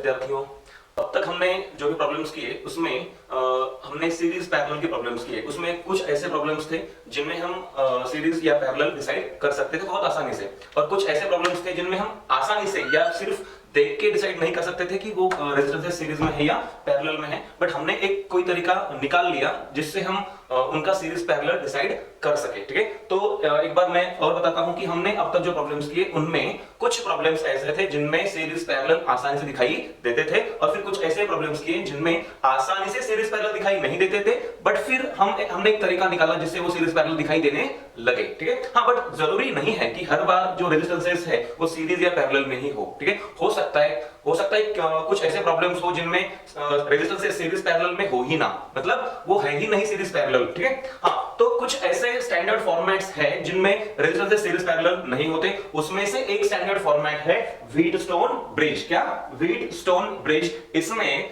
विद्यार्थियों, अब तक हमने जो भी प्रॉब्लम्स किए उसमें हमने सीरीज पैरेलल के प्रॉब्लम्स किए। उसमें कुछ ऐसे प्रॉब्लम्स थे जिनमें हम सीरीज या पैरेलल डिसाइड कर सकते थे बहुत आसानी से, और कुछ ऐसे प्रॉब्लम्स थे जिनमें हम आसानी से या सिर्फ देख के डिसाइड नहीं कर सकते थे कि वो रेजिस्टेंस सीरीज में है या पैरेलल में है। बट हमने एक कोई तरीका निकाल लिया जिससे हम उनका सीरीज पैरेलल डिसाइड कर सके। ठीक है, तो एक बार मैं और बताता हूं कि हमने अब तक जो प्रॉब्लम्स किए उनमें कुछ प्रॉब्लम्स ऐसे थे जिनमें सीरीज पैरेलल आसानी से दिखाई देते थे, और फिर कुछ ऐसे प्रॉब्लम्स किए जिनमें आसानी से सीरीज पैरेलल दिखाई नहीं देते थे, बट फिर हमने एक तरीका निकाला जिससे वो सीरीज पैरेलल दिखाई देने लगे। ठीक है, हाँ, बट जरूरी नहीं है कि हर बार जो रेजिस्टेंसेस है वो सीरीज या पैरेलल में ही हो। ठीक है, हो सकता है कुछ ऐसे प्रॉब्लम्स हो जिनमें रेजिस्टेंसेस सीरीज पैरेलल में हो ही ना, मतलब वो है ही नहीं सीरीज पैरेलल। ठीक है, हाँ, तो कुछ ऐसे स्टैंडर्ड फॉर्मेट्स हैं जिनमें रेजिस्टेंसेस सीरीज पैरेलल नहीं होते। उसमें से एक स्टैंडर्ड फॉर्मेट है व्हीटस्टोन ब्रिज। क्या? Wheatstone bridge. इसमें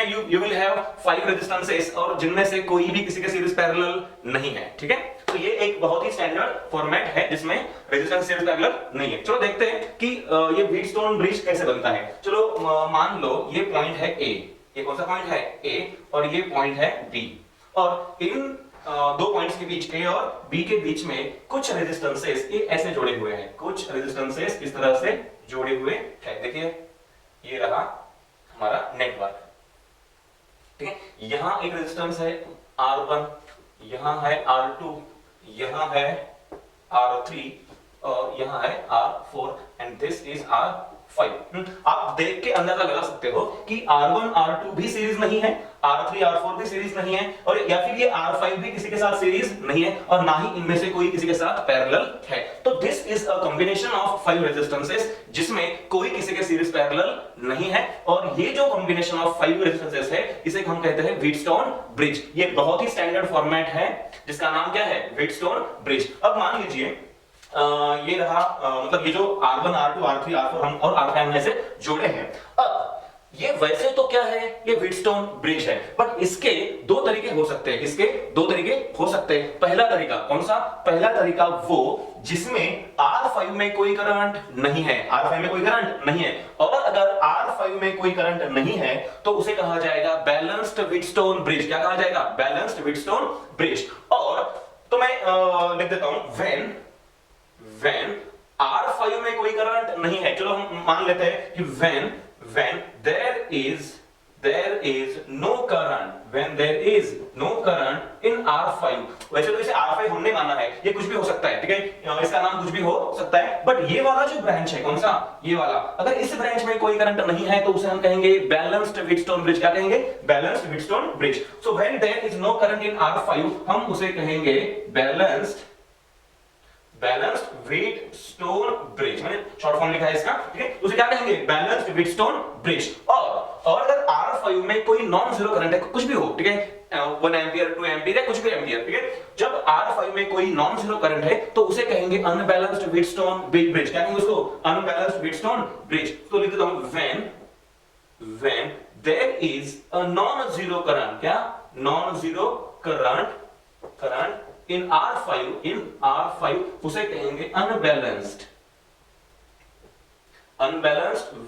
यू विल हैव 5 रेजिस्टेंसेस और जिनमें से कोई भी किसी के सीरीज पैरेलल नहीं है। ठीक है, तो ये एक बहुत ही स्टैंडर्ड फॉर्मेट है जिसमें रेजिस्टेंस सीरीज पैरेलल नहीं है। चलो देखते हैं कि ये व्हीटस्टोन ब्रिज कैसे बनता है। चलो मान लो ये पॉइंट है ए, ये कौन सा पॉइंट है? ए, और ये पॉइंट है बी, और इन दो पॉइंट्स के बीच ए और बी के बीच में कुछ रेजिस्टेंसेस ये ऐसे जोड़े हुए हैं, कुछ रेजिस्टेंसेस इस तरह से जोड़े हुए हैं। देखिए ये रहा हमारा नेटवर्क। ठीक है, यहां एक रेजिस्टेंस है R1, यहां है R2, यहां है R3 और यहां है R4 and this is R5। आप देख के अंदाजा लगा सकते हो कि R1 R2 भी सीरीज नहीं है, R3 R4 भी सीरीज नहीं है, और या फिर ये R5 भी किसी के साथ सीरीज नहीं है, और ना ही इनमें से कोई किसी के साथ पैरेलल है। तो this is a combination of 5 resistances जिसमें कोई किसी के सीरीज पैरेलल नहीं है, और ये जो कॉम्बिनेशन ऑफ 5 रेजिस्टेंसेस है इसे हम कहते हैं व्हीटस्टोन ब्रिज। ये बहुत ही स्टैंडर्ड फॉर्मेट है जिसका नाम क्या है? Wheatstone bridge. अब मान लीजिए ये रहा मतलब ये जो R1 R2 R3 R4 हम और R5 में से जोड़े हैं। अब ये वैसे तो क्या है? ये व्हीटस्टोन ब्रिज है, बट इसके दो तरीके हो सकते हैं। इसके दो तरीके हो सकते हैं। पहला तरीका कौन सा? पहला तरीका वो जिसमें R5 में कोई करंट नहीं है, R5 में कोई करंट नहीं है, और अगर R5 में कोई करंट नहीं है तो उसे कहा जाएगा बैलेंस्ड व्हीटस्टोन ब्रिज। क्या कहा जाएगा? Balanced Wheatstone bridge. और तो मैं लिख देता हूं when R5 में कोई करंट नहीं है, चलो हम मान लेते हैं कि when there is no current in R5। वैसे तो इसे R5 हमने माना है, ये कुछ भी हो सकता है। ठीक है, इसका नाम कुछ भी हो सकता है, बट ये वाला जो ब्रांच है, कौन सा? ये वाला, अगर इस ब्रांच में कोई करंट नहीं है तो उसे हम कहेंगे बैलेंस्ड व्हीटस्टोन ब्रिज। क्या कहेंगे? Balanced Wheatstone bridge. So when there is no current in R5 हम उसे कहेंगे बैलेंस्ड व्हीटस्टोन ब्रिज। मैंने शॉर्ट फॉर्म लिखा है इसका। ठीक है, उसे क्या कहेंगे? Balanced Wheatstone bridge. और अगर R5 में कोई नॉन जीरो करंट है, कुछ भी हो, ठीक है, 1 एम्पियर 2 एम्पियर या कुछ भी एम्पियर, ठीक है, जब R5 में कोई नॉन जीरो करंट है तो उसे कहेंगे अनबैलेंस्ड व्हीटस्टोन ब्रिज। क्या कहेंगे उसको? Unbalanced Wheatstone bridge. तो लिख देता हूं when there is a non zero current। क्या? non zero current in R5 उसे कहेंगे अनबैलेंस्ड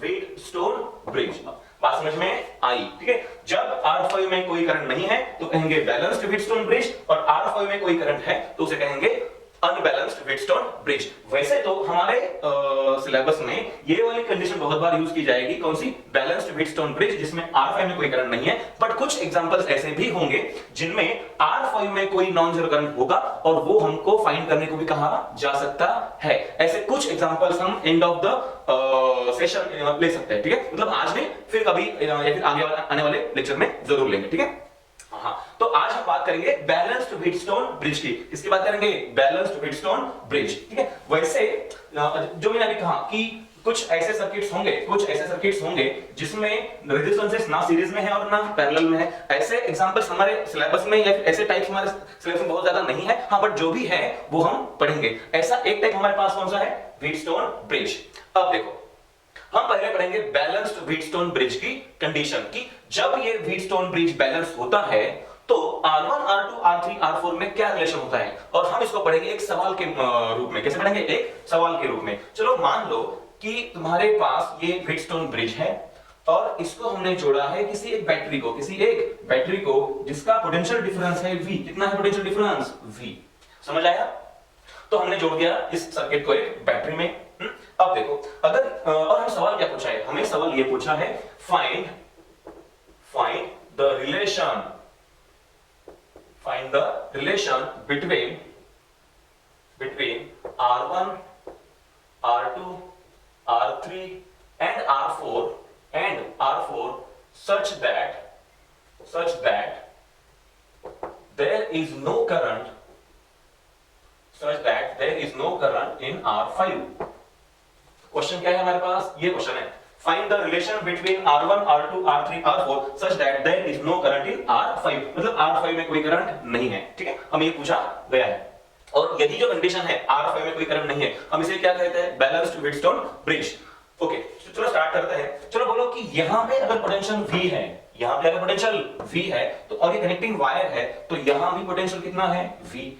व्हीटस्टोन ब्रिज। बात समझ में आई? ठीक है, जब R5 में कोई करंट नहीं है तो कहेंगे बैलेंस्ड व्हीटस्टोन ब्रिज, और R5 में कोई करंट है तो उसे कहेंगे अनबैलेंस्ड व्हीटस्टोन ब्रिज। वैसे तो हमारे सिलेबस में ये वाली कंडीशन बहुत बार यूज की जाएगी। कौन सी? बैलेंस्ड व्हीटस्टोन ब्रिज, जिसमें R5 में कोई करंट नहीं है, बट कुछ एग्जांपल्स ऐसे भी होंगे जिनमें R5 में कोई नॉन जीरो करंट होगा और वो हमको फाइंड करने को भी कहा जा सकता है। ऐसे कुछ एग्जांपल्स हम एंड ऑफ द सेशन ले सकते हैं। ठीक है, मतलब आज नहीं, फिर कभी या फिर आगे आने वाले लेक्चर में जरूर लेंगे। ठीक है, हाँ, तो आज हम बात करेंगे बैलेंस्ड व्हीटस्टोन ब्रिज की। किसकी बात करेंगे? Balanced Wheatstone bridge. ठीक है, वैसे जो मैंने अभी कहा कि कुछ ऐसे सर्किट्स होंगे जिसमें रेजिस्टेंसेस ना सीरीज में है और ना पैरेलल में है। ऐसे एग्जांपल्स हमारे सिलेबस में या फिर ऐसे टाइप्स हमारे सिलेबस में बहुत ज्यादा नहीं है, हाँ, बट जो भी है वो हम पढ़ेंगे। ऐसा एक टाइप हमारे पास कौन सा है? Wheatstone bridge. अब देखो, हम पहले पढ़ेंगे बैलेंस्ड व्हीटस्टोन ब्रिज की कंडीशन की जब ये व्हीटस्टोन ब्रिज बैलेंस होता है तो R1 R2 R3 R4 में क्या रिलेशन होता है, और हम इसको पढ़ेंगे एक सवाल के रूप में। कैसे पढ़ेंगे? एक सवाल के रूप में। चलो मान लो कि तुम्हारे पास ये व्हीटस्टोन ब्रिज है और इसको हमने जोड़ा है किसी एक बैटरी को जिसका पोटेंशियल डिफरेंस है V। कितना है पोटेंशियल डिफरेंस? V। समझ आया? तो हमने जोड़ दिया इस सर्किट को एक बैटरी में। अब देखो, अगर और हम सवाल क्या पूछा है, हमें सवाल ये पूछा है find the relation between R1, R2, R3 and R4 such that there is no current in R5। Question क्या है हमारे पास? ये क्वेश्चन है, find the relation between R1, R2, R3, R4 such that there is no current in R5। मतलब R5 में कोई current नहीं है। ठीक है, हमें ये पूछा गया है और यही जो कंडीशन है R5 में कोई करंट नहीं है, हम इसे क्या कहते हैं? Balanced Wheatstone bridge. ओके, चलो स्टार्ट करते हैं। चलो बोलो कि यहां पे अगर पोटेंशियल V है, यहां पे अगर पोटेंशियल V है तो और ये कनेक्टिंग वायर है तो यहां भी पोटेंशियल कितना है? V।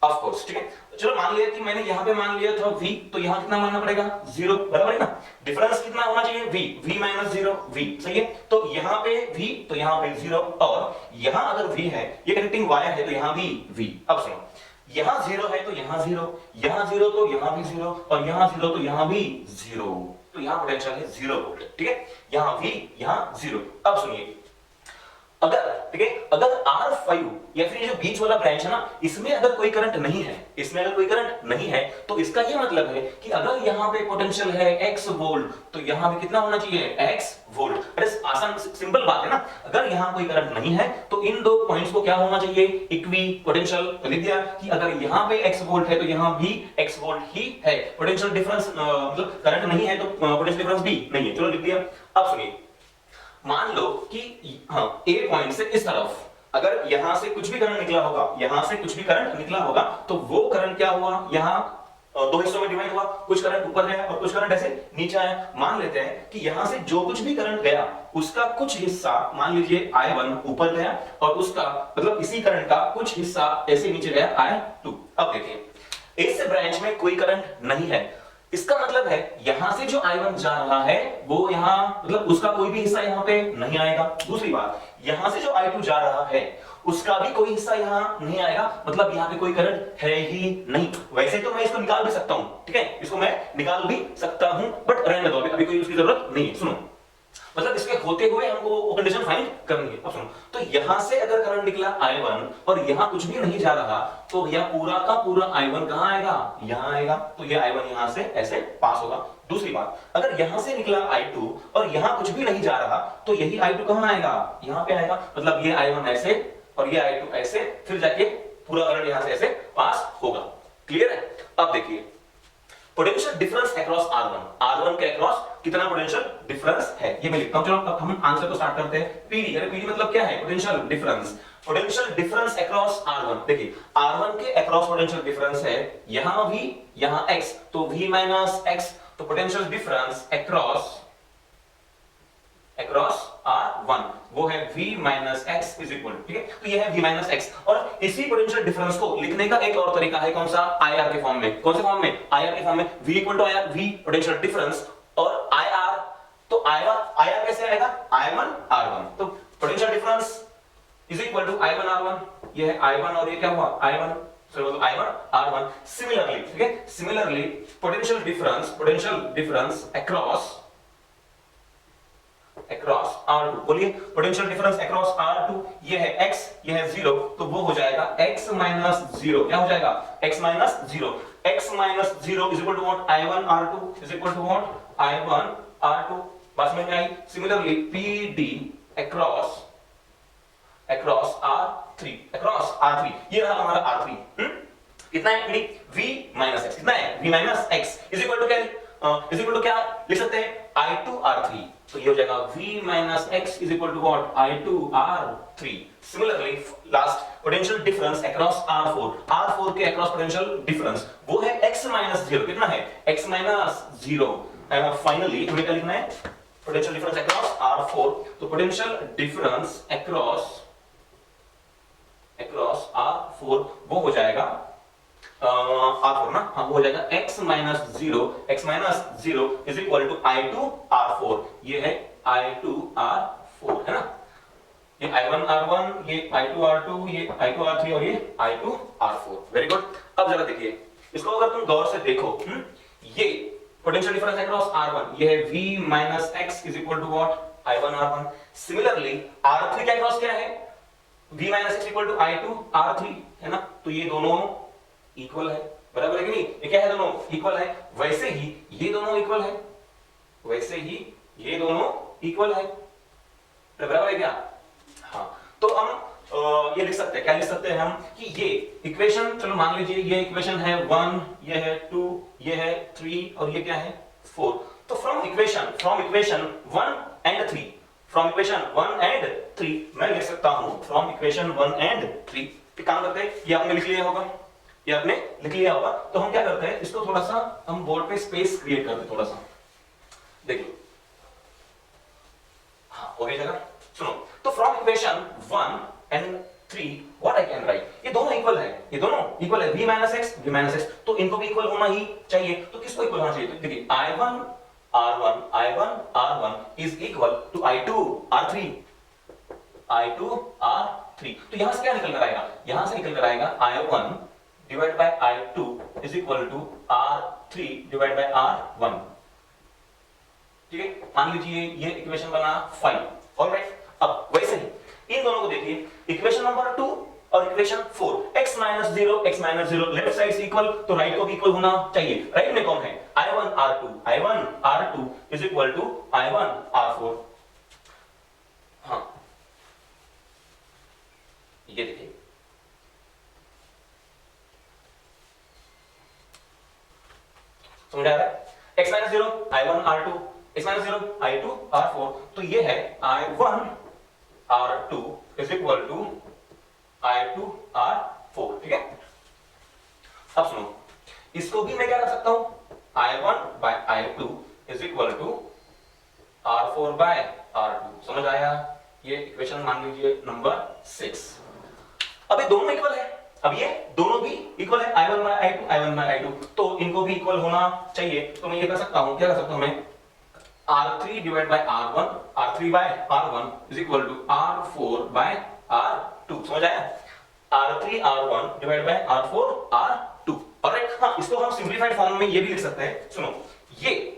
ऑफ कोर्स, ठीक है। चलो मान लिया कि मैंने यहां पे मान लिया था V, तो यहां कितना मानना पड़ेगा? 0, बराबर है ना? डिफरेंस कितना होना चाहिए? V minus 0, V। सही है, तो यहां पे V तो यहां पे 0 और यहां अगर V है, ये कनेक्टिंग वायर है तो यहां भी V। अब सुनो, यहां 0 है तो यहां 0, यहां 0 तो यहां भी 0 और यहां 0 तो यहां भी 0, तो यहां पोटेंशियल है 0 वोल्ट। ठीक है, यहां V यहां 0। अब सुनिए, अगर ठीक है, अगर R5 या फिर ये जो बीच वाला ब्रांच है ना, इसमें अगर कोई करंट नहीं है, तो इसका ये मतलब है कि अगर यहां पे पोटेंशियल है x वोल्ट तो यहां भी कितना होना चाहिए? x volt. अरे आसान सिंपल बात है ना, अगर यहां कोई करंट नहीं है तो इन दो पॉइंट्स को क्या होना चाहिए? Equi potential. तो लिख दिया कि अगर यहां पे x वोल्ट है तो यहां भी x वोल्ट ही है। पोटेंशियल डिफरेंस मतलब करंट नहीं है तो पोटेंशियल डिफरेंस भी नहीं है। चलो लिख दिया। अब सुनिए, मान लो कि हाँ, A पॉइंट से इस तरफ अगर यहां से कुछ भी करंट निकला होगा, तो वो करंट क्या हुआ? यहां दो हिस्सों में डिवाइड हुआ, कुछ करंट ऊपर गया और कुछ करंट ऐसे नीचे आया। मान लेते हैं कि यहां से जो कुछ भी करंट गया उसका कुछ हिस्सा, मान लीजिए I1 ऊपर गया और उसका मतलब इसी करंट का कुछ हिस्सा ऐसे नीचे गया I2। अब देखिए, इस ब्रांच में कोई करंट नहीं है, इसका मतलब है यहां से जो I1 जा रहा है वो यहां मतलब उसका कोई भी हिस्सा यहां पे नहीं आएगा। दूसरी बात, यहां से जो I2 जा रहा है उसका भी कोई हिस्सा यहां नहीं आएगा, मतलब यहां पे कोई करंट है ही नहीं। वैसे तो मैं इसको निकाल भी सकता हूं, ठीक है, इसको मैं निकाल भी सकता हूं, बट रहने दो, अभी कोई उसकी जरूरत नहीं है। सुनो, मतलब इसके होते हुए हमको वो कंडीशन फाइंड करनी है। अब सुनो, तो यहां से अगर करंट निकला I1 और यहां कुछ भी नहीं जा रहा, तो यह पूरा का पूरा I1 कहां आएगा? यहां आएगा, तो यह I1 यहां से ऐसे पास होगा। दूसरी बात, अगर यहां से निकला I2 और यहां कुछ भी नहीं जा रहा, तो यही I2 कहां आएगा? यहां पे आएगा, मतलब ये I1 ऐसे और ये I2 ऐसे, फिर जाके पूरा करंट यहां से ऐसे पास होगा। क्लियर है? अब देखिए, पोटेंशियल डिफरेंस अक्रॉस R1 के अक्रॉस कितना पोटेंशियल डिफरेंस है, ये मैं लिखता हूं। चलो अब हम आंसर को स्टार्ट करते हैं। PD, अरे PD मतलब क्या है? Potential difference across R1। देखिए, R1 के अक्रॉस पोटेंशियल डिफरेंस है यहां V यहां x, तो V माइनस x, तो पोटेंशियल डिफरेंस अक्रॉस R1 वो है V minus x is equal, ठीक है, तो ये है V माइनस x। और इसी पोटेंशियल डिफरेंस को लिखने का एक और तरीका है, कौन सा? IR के फॉर्म में। कौन से फॉर्म में? IR के फॉर्म में। V equal to IR, V potential difference और IR, तो IR कैसे आएगा? I1 R1, तो potential difference is equal to I1 R1, ये है I1 और ये क्या हुआ? I1 R1। सिमिलरली, ठीक है, similarly potential difference across R2, बोलिए पोटेंशियल डिफरेंस अक्रॉस R2, ये है x, ये है 0, तो वो हो जाएगा x माइनस 0। क्या हो जाएगा? x minus 0 is equal to what? I1 R2 is equal to what? I1 R2। बात समझ में आई? सिमिलरली PD अक्रॉस R3, ये रहा हमारा R3। कितना है PD? V माइनस x, कितना है? V minus x is equal to क्या लिख सकते हैं? I2 R3, तो ये हो जाएगा V minus x is equal to what? I2 R3। Similarly last, potential difference across R4 के अक्रॉस पोटेंशियल डिफरेंस वो है x माइनस 0। कितना है? x minus 0। फाइनली हमें क्या लिखना है? पोटेंशियल डिफरेंस अक्रॉस R4, तो पोटेंशियल डिफरेंस अक्रॉस R4 वो हो जाएगा R4 ना, हाँ, हाँ वो हो जाएगा x minus zero is equal to I2R4। ये है I2R4 है ना, ये I1R1, ये I2R2, ये I2R3 और ये I2R4। Very good. अब जरा देखिए इसको अगर तुम गौर से देखो, ये पोटेंशियल डिफरेंस अक्रॉस R1 ये है V minus x is equal to what I1R1। Similarly R3 के अक्रॉस क्या है, V minus x equal to I2R3 है ना, तो ये दोनों इक्वल है, बराबर है कि नहीं, ये क्या है दोनों इक्वल है। वैसे ही ये दोनों इक्वल है, वैसे ही ये दोनों इक्वल है, बराबर है क्या। हाँ तो हम ये लिख सकते हैं, क्या लिख सकते हैं हम कि ये इक्वेशन, चलो मान लीजिए ये इक्वेशन है 1, ये है 2, ये है 3 और ये क्या है 4। तो from equation 1 and 3, from equation 1 and 3 मैं लिख सकता हूं फ्रॉम इक्वेशन 1 एंड 3। एक काम करते हैं, ये आपने लिख लिया होगा, ये आपने लिख लिया होगा, तो हम क्या करते हैं इसको थोड़ा सा हम बोर्ड पे स्पेस क्रिएट करते हैं, थोड़ा सा देखिए। हाँ हो गई जगह, सुनो। तो from equation 1 and 3 what I can write, ये दोनों इक्वल है, ये दोनों इक्वल है, v माइनस x, तो इनको भी इक्वल होना ही चाहिए। तो किसको इक्वल होना चाहिए, तो देखिए I1R1 is equal to I2R3, तो यहां से क्या निकल कर आएगा, यहां से निकल कर आएगा I1 divide by I2 is equal to R3 divide by R1। ठीक है, मान लीजिए ये इक्वेशन बना 5। ऑलराइट, अब वैसे ही इन दोनों को देखिए, इक्वेशन नंबर 2 और equation 4, x minus zero left side से इक्वल, तो राइट को भी इक्वल होना चाहिए। राइट में कौन है I1R2 is equal to I1R4। हाँ ये देखिए, समझ आ रहा है, x minus zero I1R2, x minus zero I2R4, तो ये है I1R2 is equal to I2R4। ठीक है, अब सुनो, इसको भी मैं क्या कर सकता हूं, I1 by I2 is equal to R4 by R2। समझ आया, ये इक्वेशन मान लीजिए नंबर 6। अब ये दोनों इक्वल है, अब ये दोनों भी इक्वल है, I1 बाय I2, तो इनको भी इक्वल होना चाहिए। तो मैं ये कर सकता हूं, क्या कर सकता हूं मैं, R3 divide by R1, R3 by R1 is equal to R4 by R2। समझ आया, R3 R1 divide bye R4 R2। Alright, हाँ इसको हम सिंपलीफाइड फॉर्म में ये भी लिख सकते हैं। सुनो, ये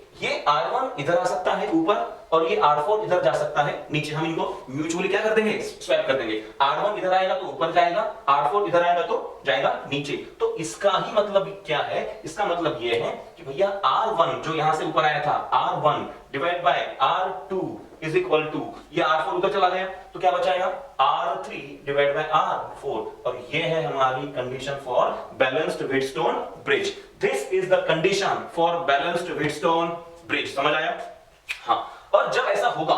R1 इधर आ सकता है ऊपर और ये R4 इधर जा सकता है नीचे, हम इनको म्यूचुअली क्या कर देंगे, स्वैप कर देंगे। R1 इधर आएगा तो ऊपर जाएगा, R4 इधर आएगा तो जाएगा नीचे। तो इसका ही मतलब क्या है, इसका मतलब ये है कि भैया R1 जो यहां से ऊपर आया था, R1 divide by R2 is equal to, ये R4 उधर चला गया तो क्या बचाएगा, R3 डिवाइड बाय R4। और ये है हमारी condition for balanced Wheatstone bridge. This is the condition for balanced Wheatstone bridge. समझ आया, हाँ। और जब ऐसा होगा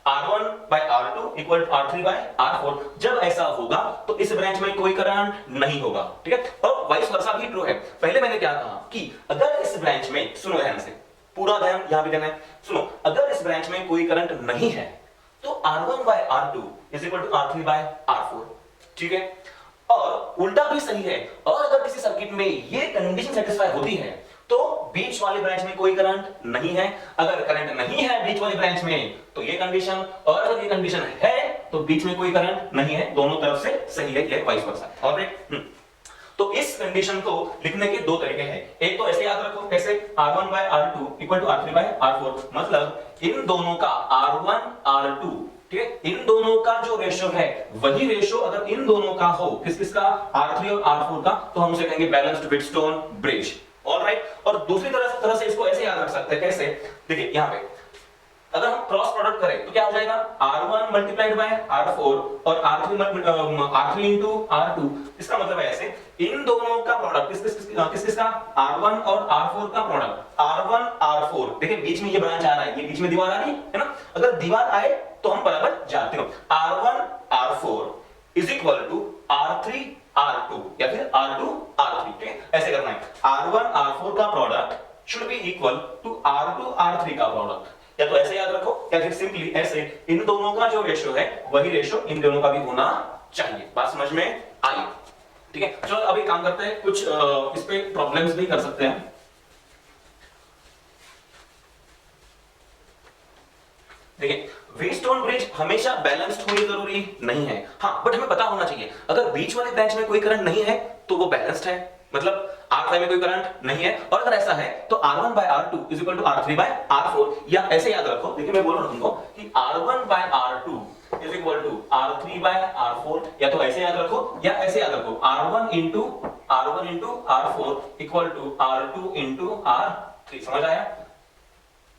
R1 by R2 equal to R3 by R4, जब ऐसा होगा तो इस ब्रांच में कोई करंट नहीं होगा। ठीक है, और वाइस वर्सा भी ट्रू है। पहले मैंने क्या कहा कि अगर इस ब्रांच में, सुनो ध्यान से, पूरा ध्यान यहां भी देना है, सुनो, अगर इस ब्रांच में कोई करंट नहीं है तो R1 by R2 is equal to R3 by R4। ठीक है, और उल्टा भी सही है, और अगर किसी सर्किट में ये कंडीशन सेटिस्फाई होती है तो बीच वाले ब्रांच में कोई करंट नहीं है। अगर करंट नहीं है बीच वाली ब्रांच में तो ये कंडीशन, और अगर ये कंडीशन है तो बीच में कोई करंट नहीं है, दोनों तरफ से सही है, ये वाइस वर्सा। ऑलराइट, तो इस कंडीशन को लिखने के दो तरीके हैं। एक तो ऐसे याद रखो, कैसे, R1 by R2 equal to R3 by R4, मतलब इन दोनों का R1 R2, ठीक है, इन दोनों का जो रेशियो है वही रेशियो अगर इन दोनों का हो, किसका, R3 और R4 का, तो हम उसे कहेंगे बैलेंस्ड व्हीटस्टोन ब्रिज। ऑलराइट, और दूसरी तरह से इसको ऐसे याद रख सकते हैं, कैसे, देखिए यहां पे अगर हम क्रॉस प्रोडक्ट करें तो क्या हो जाएगा, R1 मल्टीप्लाइड बाय R4 और R3 इंटू R2। इसका मतलब है ऐसे, इन दोनों का प्रोडक्ट किसका, R1 और R4 का प्रोडक्ट, R1 R4। देखिए बीच में ये ब्रांच आ रहा है, ये बीच में दीवार आ रही है ना, अगर दीवार आए तो हम बराबर जाते हो, R1 R4 is equal to R3 R2 या फिर R2 R3। ठीक है, ऐसे करना है, R1 R4 का product should be equal to R2 R3 का प्रोडक्ट, या तो ऐसे याद रखो या फिर सिंपली ऐसे, इन दोनों का जो रेशियो है वही रेशियो इन दोनों का भी होना चाहिए। बात समझ में आई, ठीक है, चलो अभी काम करते हैं, कुछ इस पे प्रॉब्लम्स भी कर सकते हैं। देखिए, व्हीटस्टोन ब्रिज हमेशा बैलेंस्ड होनी जरूरी नहीं है, हाँ, बट हमें पता होना चाहिए अगर बीच वाले ब्रांच में कोई करंट नहीं है तो वो बैलेंस्ड है, मतलब R5 में कोई करंट नहीं है, और अगर ऐसा है तो R1 by R2 is equal to R3 by R4, या ऐसे याद रखो, देखिए मैं बोल रहा हूं तुमको कि R1 by R2 is equal to R3 by R4, या तो ऐसे याद रखो या ऐसे याद रखो, R1 into R4 equal to R2 into R3, समझ आया?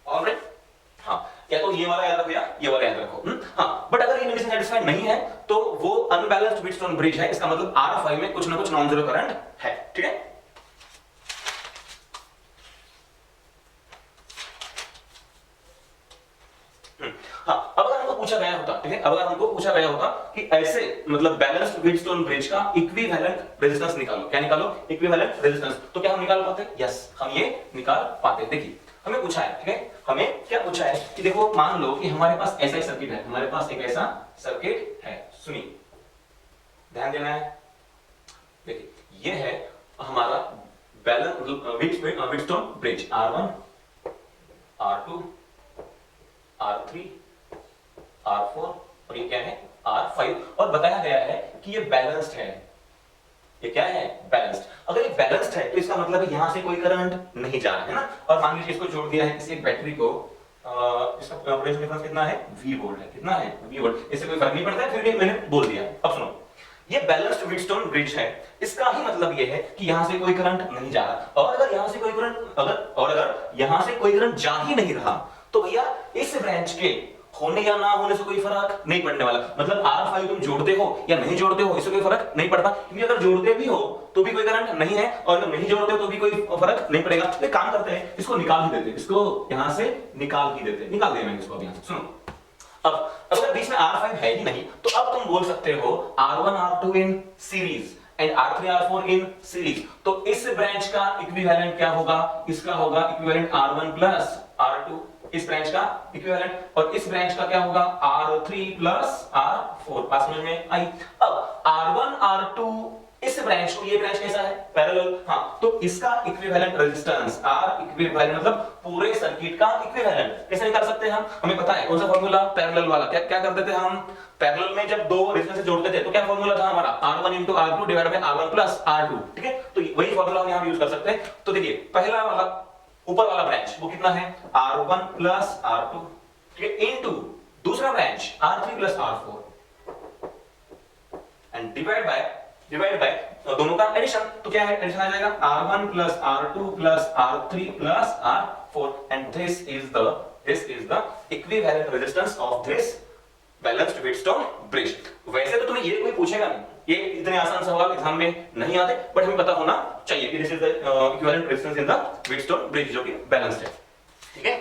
ऑलराइट, हाँ, या तो ये वाला याद रखो या ये वाला याद रखो, हाँ, बट अगर ये कंडीशन सेटिस्फाइड नहीं है तो वो अनबैलेंस्ड व्हीटस्टोन ब्रिज है, इसका मतलब R5 में कुछ ना कुछ नॉन जीरो करंट है, ठीक है? हाँ, अब अगर हमको पूछा गया होता, ठीक है, अब अगर हमको पूछा गया होता कि ऐसे मतलब बैलेंस्ड व्हीटस्टोन ब्रिज का इक्विवेलेंट रेजिस्टेंस निकालो, क्या निकालो? इक्विवेलेंट रेजिस्टेंस, तो क्या हम निकाल पाते? यस, हम ये निकाल पाते। देखिए हमें पूछा है, ठीक है, हमें क्या पूछा है कि देखो मान लो कि हमारे पास ऐसा ही सर्किट है, हमारे पास एक ऐसा सर्किट है, सुनिए, ध्यान देना है। देखिए ये है हमारा balance Wheatstone bridge, R1 R2 R3 R4 और ये क्या है? R5, और बताया गया है कि ये बैलेंस्ड है, ये क्या है? बैलेंस्ड। अगर ये बैलेंस्ड है तो इसका मतलब है यहां से कोई करंट नहीं जा रहा है ना, और मान लीजिए इसको जोड़ दिया है किसी एक बैटरी को, इसका पोटेंशियल डिफरेंस कितना है? V वोल्ट है, कितना है? V वोल्ट, इससे कोई फर्क नहीं पड़ता है, फिर भी मैंने बोल दिया। अब सुनो, ये बैलेंस्ड व्हीटस्टोन ब्रिज है, इसका ही मतलब ये है कि यहां से कोई करंट नहीं जा रहा, और अगर यहां से कोई करंट अगर यहां से कोई करंट जा ही नहीं रहा तो भैया इस ब्रांच के होने या ना होने से कोई फर्क नहीं पड़ने वाला, मतलब R5 तुम जोड़ते हो या नहीं जोड़ते हो इससे कोई फर्क नहीं पड़ता, क्योंकि अगर जोड़ते भी हो तो भी कोई करंट नहीं है, और अगर नहीं जोड़ते हो तो भी कोई फर्क नहीं पड़ेगा। तो काम करते हैं, इसको निकाल ही देते, इसको यहां से निकाल ही देते, निकाल दिया मैंने इसको अभी यहां से। सुनो, अब अगर बीच में R5 है ही नहीं तो अब तुम बोल सकते हो R1 R2 in series and R3 R4 in series, तो इस ब्रांच का इक्विवेलेंट क्या होगा? इसका होगा इक्विवेलेंट R1 प्लस R2, इस ब्रांच का इक्विवेलेंट, और इस ब्रांच का क्या होगा? R3 प्लस R4, बात समझ में आई? अब R1 R2 इस ब्रांच को, ये ब्रांच कैसा है? पैरेलल, हाँ, तो इसका इक्विवेलेंट रेजिस्टेंस R इक्विवेलेंट मतलब पूरे सर्किट का इक्विवेलेंट कैसे निकाल सकते हैं हम? हमें पता है कौन सा फार्मूला? पैरेलल वाला। क्या क्या करते थे हम? पैरेलल में जब दो रेजिस्टेंस जोड़ते थे तो क्या फार्मूला था हमारा? R1 into R2 divide by R1 plus R2, ठीक है, तो वही फार्मूला हम यहां यूज कर सकते हैं। तो देखिए पहला वाला ऊपर वाला ब्रांच वो कितना है? R1 प्लस R2, ठीक है, इनटू दूसरा branch R3 plus R4 and divide by दोनों का एडिशन, तो क्या है? एडिशन आ जाएगा R1 plus R2 plus R3 plus R4 and this is the equivalent resistance of this balanced Wheatstone bridge. वैसे तो तुम्हें ये कोई पूछेगा नहीं, ये इतने आसान सवाल एग्जाम में नहीं आते, बट हमें पता होना चाहिए कि this is the equivalent resistance in the Wheatstone bridge जो कि बैलेंस्ड है, ठीक है।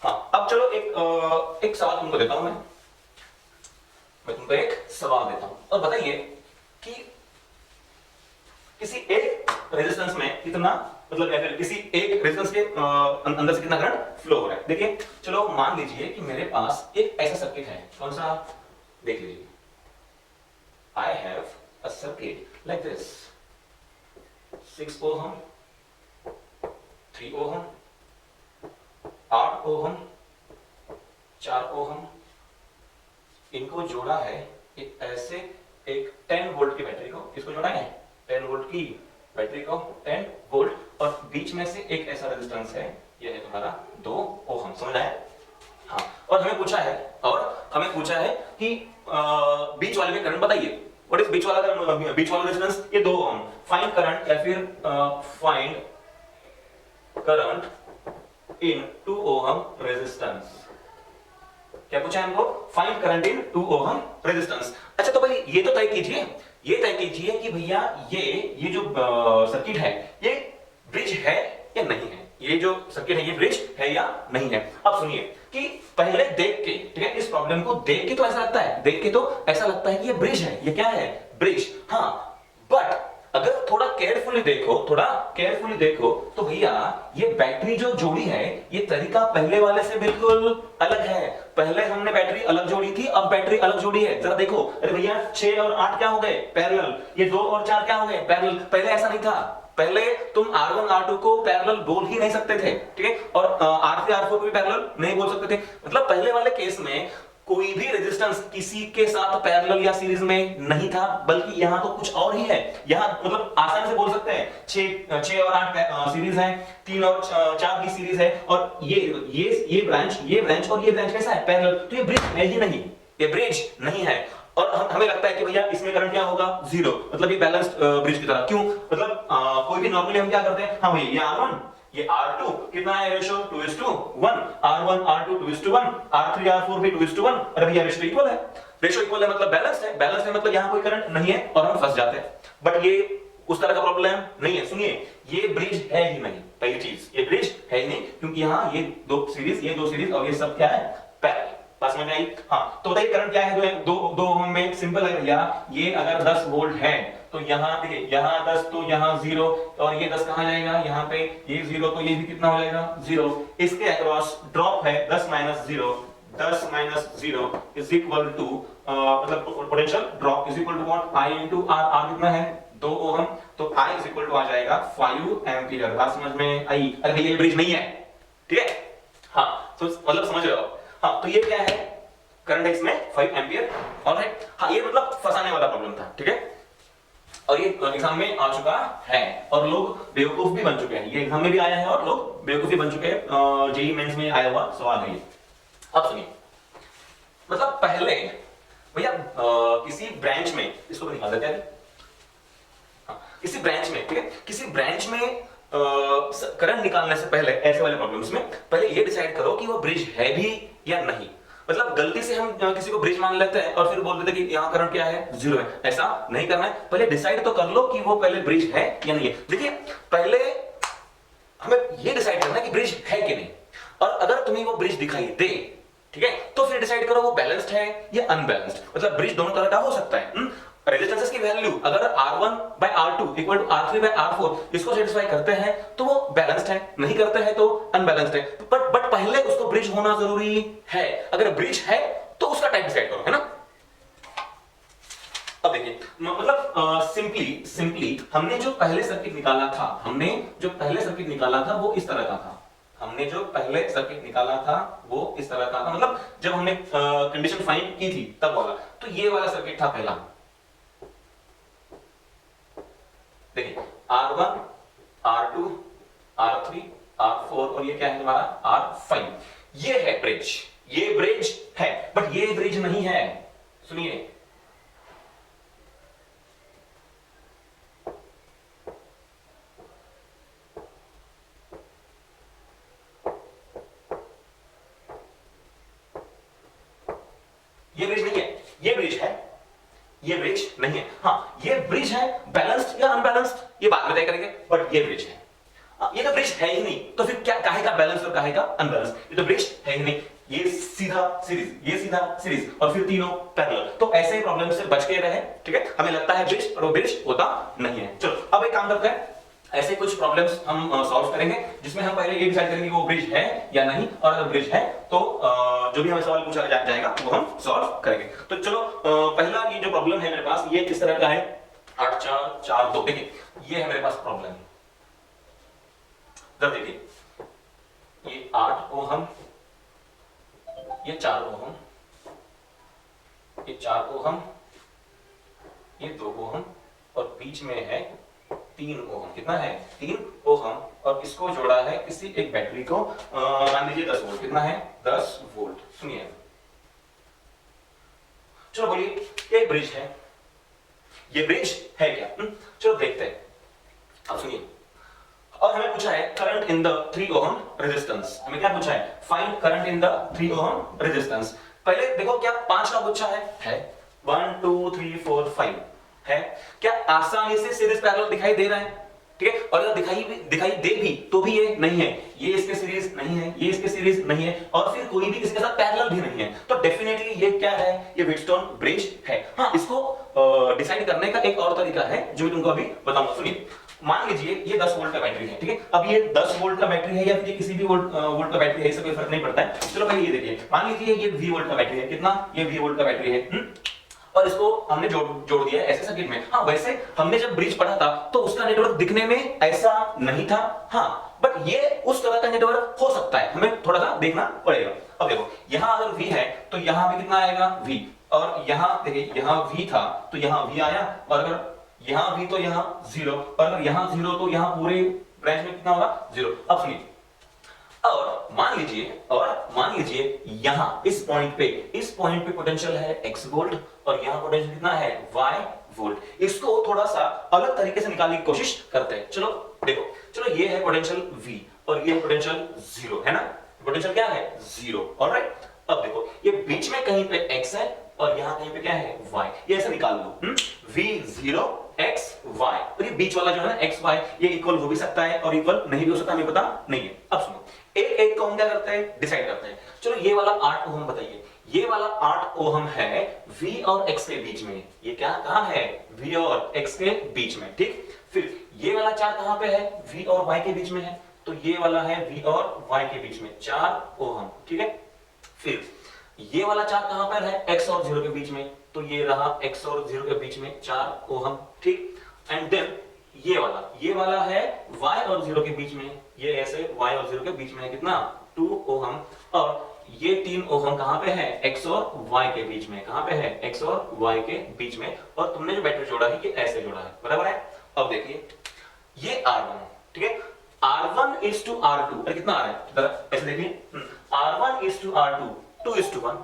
हाँ, अब चलो एक सवाल तुमको देता हूं, मैं तुमको एक सवाल देता हूं और बताइए कि किसी एक रेजिस्टेंस में कितना, मतलब या फिर किसी एक रेजिस्टेंस के अंदर से कितना करंट फ्लो हो रहा है। देखिए चलो मान लीजिए कि मेरे पास एक ऐसा सर्किट है, कौन सा? देख लीजिए, I have a circuit like this, 6 ohm, 3 ohm, 8 ohm, 4 ohm, इनको जोड़ा है एक ऐसे एक 10 वोल्ट की बैटरी को, इसको जोड़ा है 10 वोल्ट की बैटरी को, 10 वोल्ट, और बीच में से एक ऐसा रेजिस्टेंस है, यह है तुम्हारा 2 ओम, समझ आया? हाँ, और हमें पूछा है कि बीच वाले में करंट बताइए, व्हाट इज बीच वाला रेजिस्टेंस? ये 2 ओम। फाइंड करंट या फिर find current in 2 ohm resistance. क्या पूछा है हमको? Find current in 2 ohm resistance. अच्छा तो भाई ये तो तय कीजिए कि भैया ये जो सर्किट है ये ब्रिज है या नहीं है, ये जो सर्किट है ये ब्रिज है या नहीं है। अब सुनिए कि पहले देख के, ठीक है, इस प्रॉब्लम को देख के तो ऐसा लगता है कि ये ब्रिज है, ये क्या है? ब्रिज। हाँ, बट अगर थोड़ा केयरफुली देखो तो भैया ये बैटरी जो जोड़ी है, ये तरीका पहले वाले से बिल्कुल अलग है। पहले हमने बैटरी अलग जोड़ी थी, अब बैटरी अलग जोड़ी है। जरा देखो, अरे भैया 6 और 8 क्या हो गए? पैरेलल। ये 2 और 4 क्या हो गए? पैरेलल। पहले ऐसा नहीं था। पहले तुम R1 R2 को पैरेलल बोल ही नहीं सकते थे, ठीक है? और R3 R4 को भी पैरेलल नहीं बोल सकते थे। मतलब पहले वाले केस में कोई भी रेजिस्टेंस किसी के साथ पैरेलल या सीरीज में नहीं था, बल्कि यहां तो कुछ और ही है। यहां मतलब आसानी से बोल सकते हैं 6 और 8 सीरीज है, 3 और 4 की सीरीज है, और ये ब्रांच और ये ब्रांच कैसा है? पैरेलल। तो ये ब्रिज है ही नहीं, ये ब्रिज नहीं है। और हमें लगता है कि भैया इसमें करंट क्या होगा? 0। मतलब ये बैलेंस्ड ब्रिज की तरह। क्यों? मतलब कोई भी नॉर्मली हम क्या करते हैं, हाँ भैया ये R1 ये R2 कितना है ratio? 2:1। R1 R2 2:1, R3 R4 भी 2:1। अरे भैया रेशियो इक्वल है। रेशियो इक्वल है मतलब बैलेंस्ड है। बैलेंस्ड है मतलब यहां कोई करंट नहीं है और हम फंस जाते हैं। बट ये उस तरह का प्रॉब्लम नहीं है। सुनिए, ये ब्रिज है ही नहीं। पहली चीज, ये ब्रिज है ही नहीं, क्योंकि यहां ये दो सीरीज और ये सब क्या है? पैरेलल। पास में आई? हाँ। तो बताइए करंट क्या है? दो ओम में सिंपल है भैया। ये अगर 10 वोल्ट है तो यहाँ देखिए, यहाँ 10 तो यहाँ 0, और ये 10 कहाँ जाएगा? यहाँ पे। ये 0 तो ये भी कितना हो जाएगा? 0। इसके अक्रॉस ड्रॉप है 10 - 0। 10 - 0 इज इक्वल टू मतलब potential drop is equal to what? I into R। R कितना है? 2 ओम। तो I इज इक्वल टू आ जाएगा 5 एम्पियर। बात समझ में आई? अरे भैया ये ब्रिज नहीं है, ठीक है? हाँ, तो मतलब समझ रहे हो? हाँ, तो ये क्या है? करंट है इसमें 5 एम्पियर। ऑलराइट। हाँ, ये मतलब फंसाने वाला प्रॉब्लम था, ठीक है? और ये एग्जाम में आ चुका है और लोग बेवकूफ भी बन चुके हैं। ये एग्जाम में भी आया है और लोग बेवकूफ भी बन चुके हैं। जेईई मेंस में आया हुआ सवाल है ये। अब सुनिए, मतलब पहले भैया किसी ब्रांच में इसको निकाल देते हैं। हाँ, किसी ब्रांच में, ठीक है? किसी ब्रांच में करंट निकालने से पहले ऐसे वाले प्रॉब्लम्स में पहले ये डिसाइड करो कि वो ब्रिज है भी या नहीं। मतलब गलती से हम किसी को ब्रिज मान लेते हैं और फिर बोल देते हैं कि यहाँ करंट क्या है? 0 है। ऐसा नहीं करना है। पहले डिसाइड तो कर लो कि वो पहले ब्रिज है या नहीं है। देखिए, पहले हमें ये डिसाइड करना है कि ब्रिज है कि नहीं, और अगर तुम्हें वो ब्रिज दिखाई दे, ठीक है, तो फिर डिसाइड करो वो बैलेंस्ड है या अनबैलेंस्ड। मतलब ब्रिज दोनों तरह का हो सकता है। रेजिस्टेंसेस की वैल्यू अगर R1/R2 इक्वल टू R3/R4 इसको सेटिस्फाई करते हैं तो वो बैलेंस्ड है, नहीं करते हैं तो अनबैलेंस्ड है। बट पहले उसको ब्रिज होना जरूरी है। अगर ब्रिज है तो उसका टाइप डिसाइड करो, है ना? अब देखिए, मतलब सिंपली हमने जो पहले सर्किट निकाला था वो इस तरह का था। मतलब जब हमने कंडीशन फाइंड की थी तब वाला, तो ये वाला सर्किट था पहला। देखिए, R1 R2 R3 R4 और ये क्या है तुम्हारा? R5। ये है ब्रिज, ये ब्रिज है, बट ये ब्रिज नहीं है। सुनिए, ये ब्रिज नहीं है, ये ब्रिज है, ये ब्रिज नहीं है। हाँ, ये ब्रिज है, बैलेंस्ड या अनबैलेंस्ड ये बाद में तय करेंगे, बट ये ब्रिज है। ये तो ब्रिज है ही नहीं, तो फिर क्या काहे का बैलेंस और काहे का अनबैलेंस? ये तो ब्रिज है ही नहीं। ये सीधा सीरीज और फिर तीनों पैरेलल। तो ऐसे प्रॉब्लम से बच के रहे, ठीक है? हमें लगता है ब्रिज, और वो ब्रिज होता नहीं है। चलो अब एक काम करते हैं, ऐसे कुछ प्रॉब्लम्स हम सॉल्व करेंगे जिसमें हम पहले ये डिसाइड करेंगे कि वो ब्रिज है या नहीं, और अगर ब्रिज है तो जो भी हमें सवाल पूछा जाएगा वो हम सॉल्व करेंगे। तो चलो, पहला ये जो प्रॉब्लम है मेरे पास, ये किस तरह का है? 8 4 4 2। देखिए, ये है मेरे पास प्रॉब्लम। जब देखिए, ये 8 ओहम, ये 4 ओहम, ये 4 ओहम, ये 2 ओहम, और बीच में है 3 ओहम। कितना है? 3 ओहम। और इसको जोड़ा है किसी एक बैटरी को, मान लीजिए 10 वोल्ट। कितना है? 10 वोल्ट। सुनिए, चलो बोलिए, ये ब्रिज है, ये ब्रिज है क्या? चलो देखते हैं। अब सुनिए, और हमें पूछा है current in the 3 ohm resistance. हमें क्या पूछा है? Find current in the 3 ohm resistance. पहले देखो, क्या 5 का गुच्छा है? 1 2 3 4 5 है। क्या आसानी से सीरीज पैरेलल दिखाई दे रहा है? ठीक है। और अगर दिखाई दे भी तो भी ये नहीं है, ये इसके सीरीज नहीं है, ये इसके सीरीज नहीं है, और फिर कोई भी किसी के साथ पैरेलल भी नहीं है, तो डेफिनेटली ये क्या है, ये व्हीटस्टोन ब्रिज है। हाँ, इसको डिसाइड करने का एक और तरीका है जो मैं तुमको अभी बताऊंगा। सुनिए, मान लीजिए ये 10 वोल्ट का बैटरी है, ठीक है। अब ये 10 वोल्ट का बैटरी है या फिर किसी भी वोल्ट का बैटरी है, इससे कोई फर्क नहीं पड़ता है। चलो पहले ये देखिए, मान लीजिए ये V वोल्ट का बैटरी है, कितना, ये V वोल्ट का बैटरी है, और इसको हमने जोड़ दिया है ऐसे सर्किट में। हाँ, वैसे हमने जब ब्रिज पढ़ा था तो उसका नेटवर्क दिखने में ऐसा नहीं था, हाँ, बट ये उस तरह का नेटवर्क हो सकता है, हमें थोड़ा सा देखना पड़ेगा। अब देखो, यहां अगर V है तो यहां भी कितना आएगा, V, और यहां देखिए, यहां V था तो यहां V आया, और अगर यहां V तो यहां 0, और अगर यहां 0 तो यहां पूरे ब्रांच में कितना होगा, 0। अब सुनिए, और मान लीजिए यहां इस पॉइंट पे पोटेंशियल है x वोल्ट, और यहां पोटेंशियल कितना है, y वोल्ट। इसको थोड़ा सा अलग तरीके से निकालने की कोशिश करते हैं। चलो देखो, चलो ये है पोटेंशियल v और ये पोटेंशियल 0 है ना, पोटेंशियल क्या है, 0, ऑलराइट। अब देखो, ये बीच में कहीं पे x है और यहां कहीं पे क्या है, y, ये ऐसे निकाल लो, v0 x y, और ये बीच वाला जो है ना x y, ये इक्वल हो भी सकता है और इक्वल नहीं भी हो सकता, हमें पता नहीं है। अब सुनो, एक को हम क्या करते हैं, डिसाइड करते हैं। चलो ये वाला 8 ओम बताइए, ये वाला 8 ओम है V और X के बीच में, ये क्या कहां है, V और X के बीच में, ठीक। फिर ये वाला 4 कहां पे है, V और Y के बीच में है, तो ये वाला है V और Y के बीच में 4 ओम, ठीक है। फिर ये वाला 4 कहां पर है, X और 0 के बीच में, तो ये रहा X और 0 के बीच में 4 ओम, ठीक। एंड देन ये वाला है Y और 0 के बीच में, ये ऐसे Y और 0 के बीच में है, कितना, 2 ओम, और ये 3 ओम कहां पे है, X और Y के बीच में, कहां पे है, X और Y के बीच में, और तुमने जो बैटरी जोड़ा है ये ऐसे जोड़ा है, बराबर है। अब देखिए, ये R1, ठीक है, R1 is to R2, अरे कितना आ रहा है, जरा ऐसे देखिए, R1 is to R2, 2:1,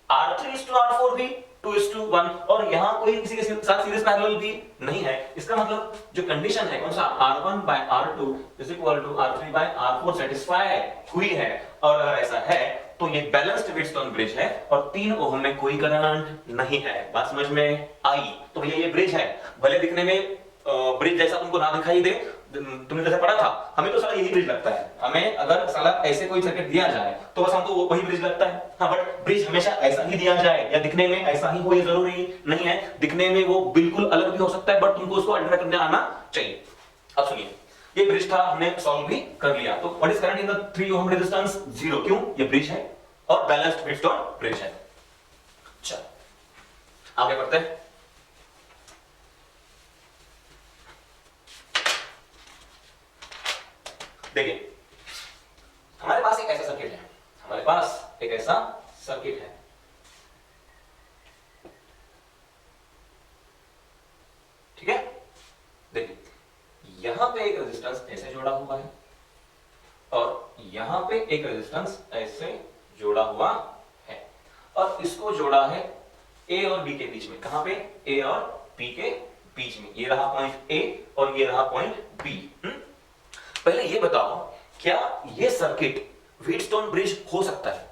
R3 is to R4 भी 2:1, और यहां कोई किसी के साथ सीरीज पैरेलल भी नहीं है। इसका मतलब जो कंडीशन है कौन सा, R1 by R2 is equal to R3 by R4 satisfy हुई है, और अगर ऐसा है तो ये बैलेंस्ड व्हीटस्टोन ब्रिज है और 3 ओम में कोई करंट नहीं है। बात समझ में आई? तो भैया ये ब्रिज है, भले दिखने में ब्रिज जैसा तुमको ना दिखाई दे, तुमने जैसे पढ़ा था, हमें तो साला यही ब्रिज लगता है। हमें अगर साला ऐसे कोई सर्किट दिया जाए तो बस हमको वही ब्रिज लगता है। हाँ, बट ब्रिज हमेशा ऐसा ही दिया जाए या दिखने में ऐसा ही हो ये जरूरी नहीं है। दिखने में वो बिल्कुल अलग भी हो सकता है, बट तुमको उसको आइडेंटिफाई करने आना चाहिए। अब सुनिए, ये ब्रिज था, हमने सॉल्व भी कर लिया। तो what is current in the 3 ohm resistance, 0, क्यों, ये ब्रिज है और बैलेंस्ड व्हीटस्टोन ब्रिज है। चल आगे बढ़ते हैं। देखिए, हमारे पास एक ऐसा सर्किट है, ठीक है। देखिए, यहां पे एक रेजिस्टेंस ऐसे जोड़ा हुआ है और यहां पे एक रेजिस्टेंस ऐसे जोड़ा हुआ है, और इसको जोड़ा है A और B के बीच में। कहां पे, A और B के बीच में। ये रहा पॉइंट A और ये रहा पॉइंट B। पहले ये बताओ, क्या ये सर्किट व्हीटस्टोन ब्रिज हो सकता है?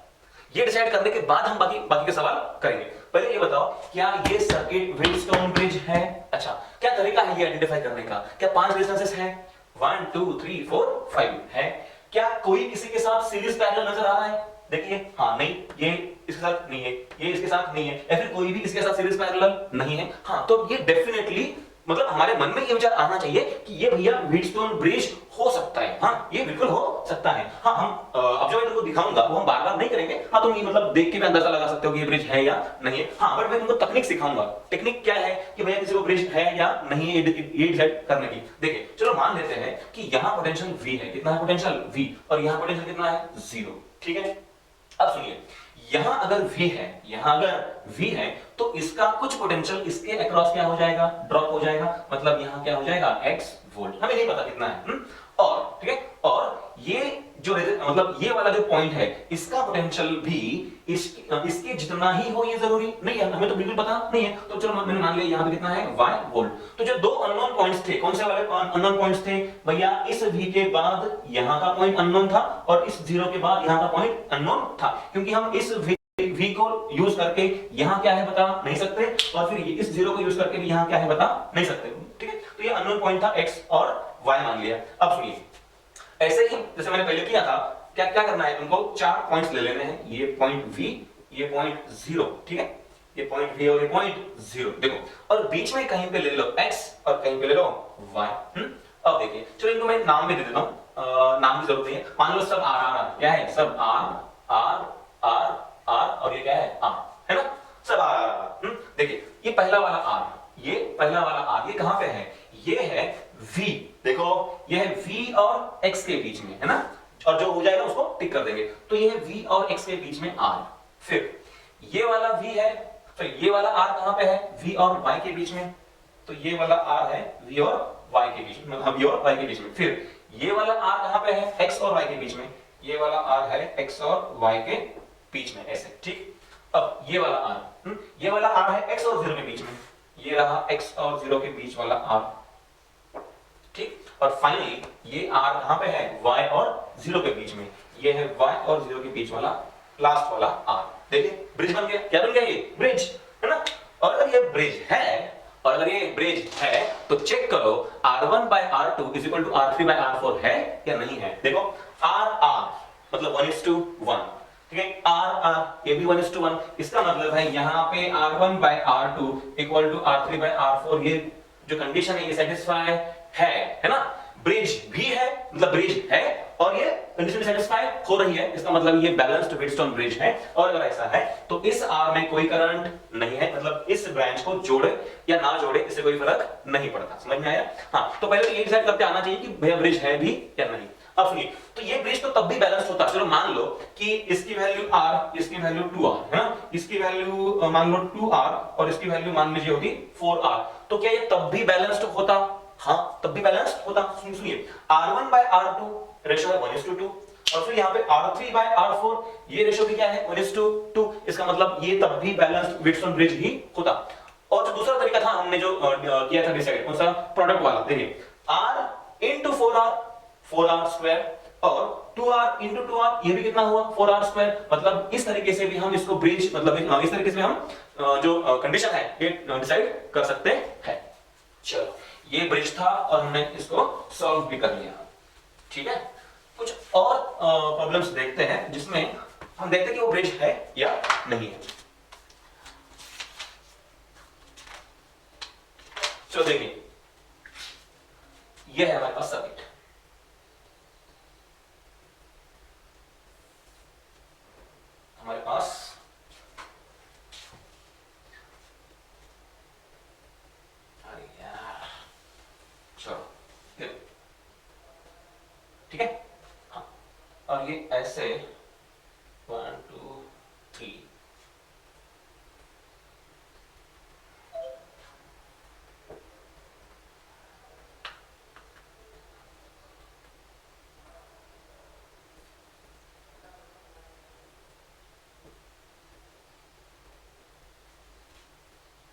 ये डिसाइड करने के बाद हम बाकी के सवाल करेंगे। पहले ये बताओ, क्या ये सर्किट व्हीटस्टोन ब्रिज है? अच्छा, क्या तरीका है ये आइडेंटिफाई करने का? क्या 5 रेजिस्टेंसेस हैं, 1 2 3 4 5 है? क्या कोई किसी के साथ सीरीज पैरेलल नजर आ रहा है? देखिए, हाँ, नहीं, ये इसके साथ नहीं है, ये इसके साथ नहीं है, या फिर कोई भी इसके साथ सीरीज पैरेलल नहीं है। हाँ, तो ये डेफिनेटली, मतलब हमारे मन में ये विचार आना चाहिए कि ये भैया व्हीटस्टोन ब्रिज हो सकता है। हाँ, ये बिल्कुल हो सकता है। हाँ, हम अब जो मैं तुमको दिखाऊंगा वो हम बार-बार नहीं करेंगे। हाँ, तुम ये मतलब देख के भी अंदाजा लगा सकते हो कि ये ब्रिज है या नहीं है। हाँ, बट मैं तुमको तकनीक सिखाऊंगा। टेक्निक क्या है कि भैया किसी को ब्रिज है या नहीं है ये डिसाइड करने की। देखिए, चलो मान लेते हैं कि यहाँ पोटेंशियल V है। कितना है पोटेंशियल V, और यहाँ पोटेंशियल कितना है, 0, ठीक है। अब सुनिए, यहां अगर V है तो इसका कुछ पोटेंशियल इसके अक्रॉस क्या हो जाएगा, ड्रॉप हो जाएगा। मतलब यहां क्या हो जाएगा, X वोल्ट, हमें नहीं पता कितना है। और ठीक है, और ये जो मतलब ये वाला जो पॉइंट है, इसका पोटेंशियल भी इसके जितना ही हो ये जरूरी नहीं है, हमें तो बिल्कुल पता नहीं है। तो चलो मैंने मान लिया यहां पे कितना है, Y वोल्ट। तो जो दो अननोन पॉइंट्स थे, कौन से वाले अननोन पॉइंट्स थे भैया? इस V के बाद यहां का पॉइंट अननोन था और इस 0 के बाद यहां का पॉइंट अननोन था, क्योंकि हम इस V को यूज करके यहां क्या है बता नहीं सकते, और फिर इस 0 को यूज करके भी यहां क्या है बता नहीं सकते। ठीक है, तो ये अननोन पॉइंट था x और y मान लिया। अब सुनिए, ऐसे ही जैसे मैंने पहले किया था, क्या क्या करना है, उनको 4 पॉइंट्स ले लेने हैं, ये पॉइंट v, ये पॉइंट 0, ठीक है, ये पॉइंट v और ये पॉइंट 0, देखो, और बीच में कहीं पे ले लो x और कहीं पे ले लो y। अब देखिए, चलो इनको मैं नाम भी दे देता हूं, नाम की जरूरत नहीं है, मान लो सब r r r, क्या है, सब r r r r और ये क्या है ना, सब r r r। देखिए ये पहला वाला r, ये पहला वाला r, ये कहां पे है, ये है v, देखो ये है v और x के बीच में, है ना, और जो हो जाएगा उसको टिक कर देंगे, तो ये है v और x के बीच में r। फिर ये वाला v है, तो ये वाला r कहां पे है, v और y के बीच में, तो ये वाला r है v और y के बीच में, मतलब v और y के बीच में। फिर ये वाला r कहां पे है, x और y के बीच में, ये वाला r है x और y के बीच में, ऐसे, ठीक। अब ये वाला r, ये वाला r है x और 0 के बीच में, ये रहा x और 0 के बीच वाला r, ठीक। और फाइनली ये r कहां पे है, y और 0 के बीच में, ये है y और 0 के बीच वाला लास्ट वाला r। देखिए ब्रिज बन गया, क्या बन गया, ये ब्रिज है ना। और अगर ये ब्रिज है, और अगर ये ब्रिज है तो चेक करो r1 by r2 is equal to r3 by r4 है या नहीं है। देखो r r मतलब 1:1, ठीक है, r r ये भी 1:1, इसका मतलब है यहाँ पे r1 by r2 equal to r3 by r4, ये जो कंडीशन है ये सेटिस्फाई है ना। ब्रिज भी है, मतलब ब्रिज है और ये कंडीशन सेटिस्फाई हो रही है, इसका मतलब ये बैलेंस्ड व्हीटस्टोन ब्रिज है। और अगर ऐसा है तो इस R में कोई करंट नहीं है, मतलब इस ब्रांच को जोड़े या ना जोड़े इससे कोई फर्क नहीं पड़ता। समझ में आया? हाँ, तो पहले तो ये डिसाइड करके आना चाहिए कि भैया ब्रिज है भी या नहीं। अब सुनिए, तो ये ब्रिज तो तब भी बैलेंस होता है, चलो मान लो कि इसकी वैल्यू R, इसकी वैल्यू 2R है ना, इसकी वैल्यू मान लो 2R और इसकी वैल्यू मान लीजिए होती 4R, तो क्या ये तब भी बैलेंस्ड होता? हाँ, तब भी बैलेंस्ड होता। सुनिए, R1 by R2 रेशियो है 1:2, और फिर यहाँ पे R3 by R4 ये रेशियो भी क्या है, 1:2, इसका मतलब ये तब भी बैलेंस्ड व्हीटस्टोन ब्रिज ही होता। और जो दूसरा तरीका था हमने जो किया था डिसाइड, कौन सा, प्रोडक्ट वाला, देखिए R into 4R 4R square और 2R into 2R ये भी कितना हुआ 4R स्क्वायर। मतलब इस तरीके से भी हम इसको ब्रिज, मतलब इस तरीके से हम जो कंडीशन है ये डिसाइड कर सकते हैं। चलो, ये ब्रिज था और हमने इसको सॉल्व भी कर लिया, ठीक है। कुछ और प्रॉब्लम्स देखते हैं जिसमें हम देखते हैं कि वो ब्रिज है या नहीं है। चलो देखिए, ये है हमारे पास सर्किट, हमारे पास ठीक है, हाँ, और ये ऐसे 1 2 3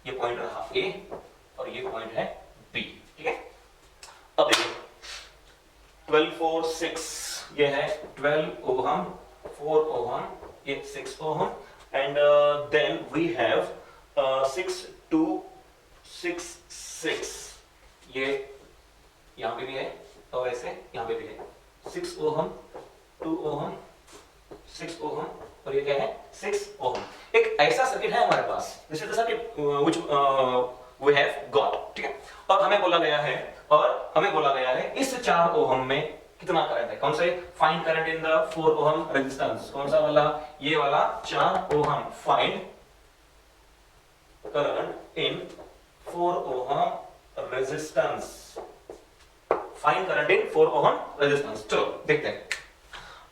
ये पॉइंट रहा A और ये पॉइंट है B, ठीक है। अब देखिए 12 4 6 ये है 12 ओहम, 4 ओहम, ये 6 ohm, and then we have 6 2 6 6, ये यहां पे भी है और ऐसे यहां पे भी है, 6 ओहम 2 ओहम 6 ओहम और ये क्या है 6 ओहम। एक ऐसा सर्किट है हमारे पास, this is the circuit which we have got, ठीक है। और हमें बोला गया है इस 4 ओहम में कितना करंट है, कौन से, find current in the 4 ohm resistance, कौन सा वाला, ये वाला 4 ohm, find current in 4 ohm resistance, find current in 4 ohm resistance. चलो देखते हैं,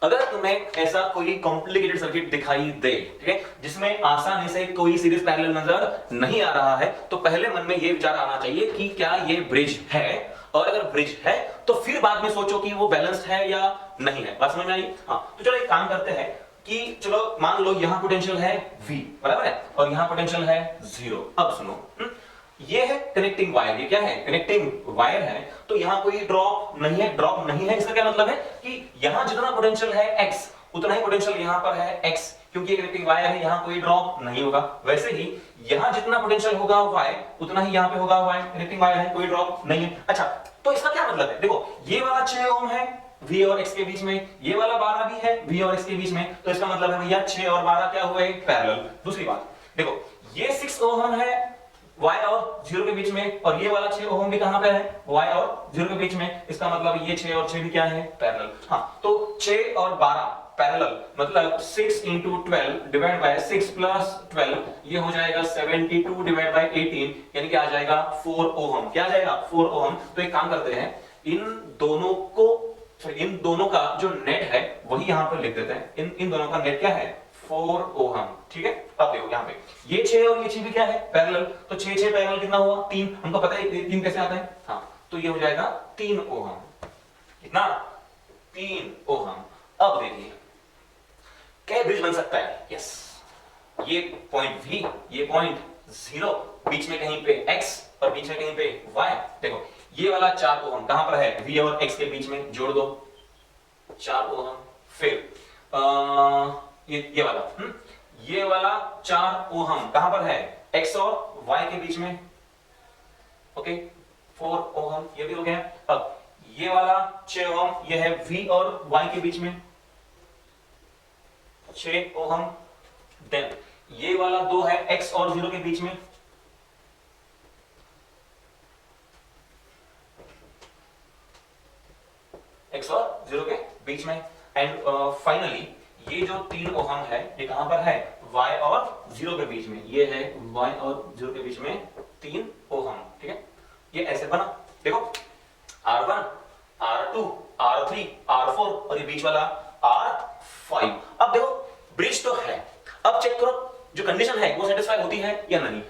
अगर तुम्हें ऐसा कोई कॉम्प्लिकेटेड सर्किट दिखाई दे, ठीक है, जिसमें आसानी से कोई सीरीज पैरेलल नजर नहीं आ रहा है, तो पहले मन में ये विचार आना चाहिए कि क्या ये ब्रिज है, और अगर ब्रिज है तो फिर बाद में सोचो कि वो बैलेंस्ड है या नहीं है। बात समझ में आई? हाँ, तो चलो एक काम करते हैं कि चलो मान लो यहां पोटेंशियल है V, बराबर है, और यहां पोटेंशियल है 0। अब सुनो, ये है कनेक्टिंग वायर, ये क्या है, कनेक्टिंग वायर है, तो यहां कोई ड्रॉप नहीं है, इसका क्या मतलब है कि यहां जितना पोटेंशियल है x उतना ही पोटेंशियल यहां पर है x, क्योंकि एक रिएक्टिंग वायर है, यहां कोई ड्रॉप नहीं होगा। वैसे ही यहां जितना पोटेंशियल होगा y उतना ही यहां पे होगा y, रिएक्टिंग वायर है, कोई ड्रॉप नहीं है। अच्छा, तो इसका क्या मतलब है? देखो ये वाला 6 ओम है V और X के बीच में, ये वाला 12 भी है V और X के बीच में, तो इसका मतलब है भैया 6 और 12 क्या हुए? पैरेलल। दूसरी बात देखो, ये 6 ओम है y और 0 के बीच में, और ये वाला 6 ओम भी कहां पे है? y और 0 के बीच में, इसका मतलब ये 6 और 6 भी क्या है? पैरेलल। हां, तो 6 और 12 पैरेलल, मतलब 6 into 12 डिवाइड बाय 6 प्लस 12, ये हो जाएगा 72 डिवाइड बाय 18, यानी कि आ जाएगा 4 ओम। क्या आ जाएगा? 4 ओम। तो एक काम करते हैं, इन दोनों का जो नेट है वही यहां पर लिख देते हैं। इन दोनों का नेट क्या है? 4 ओम। ठीक है, अब देखो यहां पे ये 6 और ये 6 भी क्या है? पैरेलल। तो 6 6 पैरेलल कितना हुआ? 3। हमको पता है 3 कैसे आता है। हां, तो ये हो जाएगा 3 ओम। कितना? 3 ओम। अब देखिए क्या ब्रिज बन सकता है? यस, ये पॉइंट V, ये पॉइंट 0, बीच में कहीं पे X और बीच में कहीं पे Y। देखो ये वाला 4 ओम कहां पर है? V और X के बीच में, जोड़ दो 4 ओम। फिर ये वाला ये वाला 4 ओम कहां पर है? X और Y के बीच में। ओके, 4 ओम ये भी हो गया। अब ये वाला 6 ओम ये है V और Y के बीच में, 6 ओम। देन ये वाला 2 है X और 0 के बीच में, X और 0 के बीच में। एंड फाइनली ये जो 3 ओम है ये कहां पर है? Y और 0 के बीच में, ये है Y और 0 के बीच में 3 ओम। ठीक है, ये ऐसे बना। देखो R1, R2, R3, R4 और ये बीच वाला R5। अब देखो ब्रिज तो है, अब चेक करो जो कंडीशन है वो सेटिस्फाई होती है या नहीं।